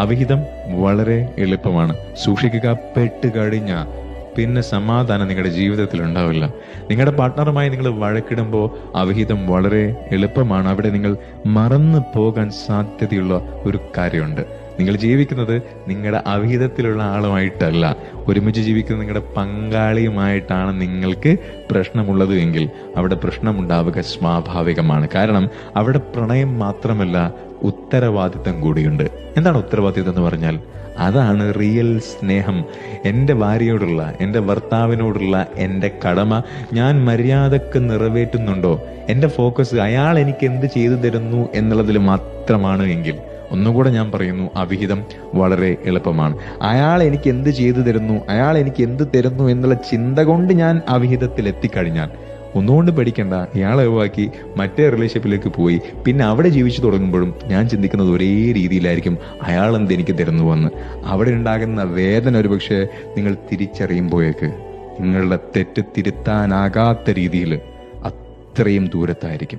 അവിഹിതം വളരെ എളുപ്പമാണ്. സൂക്ഷിക്കുക. പെട്ട് കഴിഞ്ഞ പിന്നെ സമാധാനം നിങ്ങളുടെ ജീവിതത്തിൽ ഉണ്ടാവില്ല. നിങ്ങളുടെ പാർട്ട്ണറുമായി നിങ്ങൾ വഴക്കിടുമ്പോൾ അവിഹിതം വളരെ എളുപ്പമാണ്. അവിടെ നിങ്ങൾ മറന്നു പോകാൻ സാധ്യതയുള്ള ഒരു കാര്യമുണ്ട്. നിങ്ങൾ ജീവിക്കുന്നത് നിങ്ങളുടെ അവിഹിതത്തിലുള്ള ആളുമായിട്ടല്ല, ഒരുമിച്ച് ജീവിക്കുന്ന നിങ്ങളുടെ പങ്കാളിയുമായിട്ടാണ് നിങ്ങൾക്ക് പ്രശ്നമുള്ളത് എങ്കിൽ അവിടെ പ്രശ്നമുണ്ടാവുക സ്വാഭാവികമാണ്. കാരണം അവിടെ പ്രണയം മാത്രമല്ല, ഉത്തരവാദിത്തം കൂടിയുണ്ട്. എന്താണ് ഉത്തരവാദിത്തം എന്ന് പറഞ്ഞാൽ? അതാണ് റിയൽ സ്നേഹം. എൻ്റെ ഭാര്യയോടുള്ള, എൻ്റെ ഭർത്താവിനോടുള്ള എൻ്റെ കടമ ഞാൻ മര്യാദക്ക് നിറവേറ്റുന്നുണ്ടോ? എൻ്റെ ഫോക്കസ് അയാൾ എനിക്ക് എന്ത് ചെയ്തു തരുന്നു എന്നുള്ളതിൽ മാത്രമാണ് എങ്കിൽ, ഒന്നുകൂടെ ഞാൻ പറയുന്നു, അവിഹിതം വളരെ എളുപ്പമാണ്. അയാൾ എനിക്ക് എന്ത് ചെയ്തു തരുന്നു, അയാൾ എനിക്ക് എന്ത് തരുന്നു എന്നുള്ള ചിന്ത കൊണ്ട് ഞാൻ അവിഹിതത്തിൽ എത്തിക്കഴിഞ്ഞാൽ ഒന്നുകൊണ്ട് പേടിക്കണ്ട. ഇയാളെ ഒഴിവാക്കി മറ്റേ റിലേഷൻഷിപ്പിലേക്ക് പോയി പിന്നെ അവിടെ ജീവിച്ചു തുടങ്ങുമ്പോഴും ഞാൻ ചിന്തിക്കുന്നത് ഒരേ രീതിയിലായിരിക്കും, അയാൾ എന്ത് എനിക്ക് തരുന്നുവെന്ന്. അവിടെ ഉണ്ടാകുന്ന വേദന ഒരുപക്ഷെ നിങ്ങൾ തിരിച്ചറിയുമ്പോഴേക്ക് നിങ്ങളുടെ തെറ്റ് തിരുത്താനാകാത്ത രീതിയിൽ അത്രയും ദൂരത്തായിരിക്കും.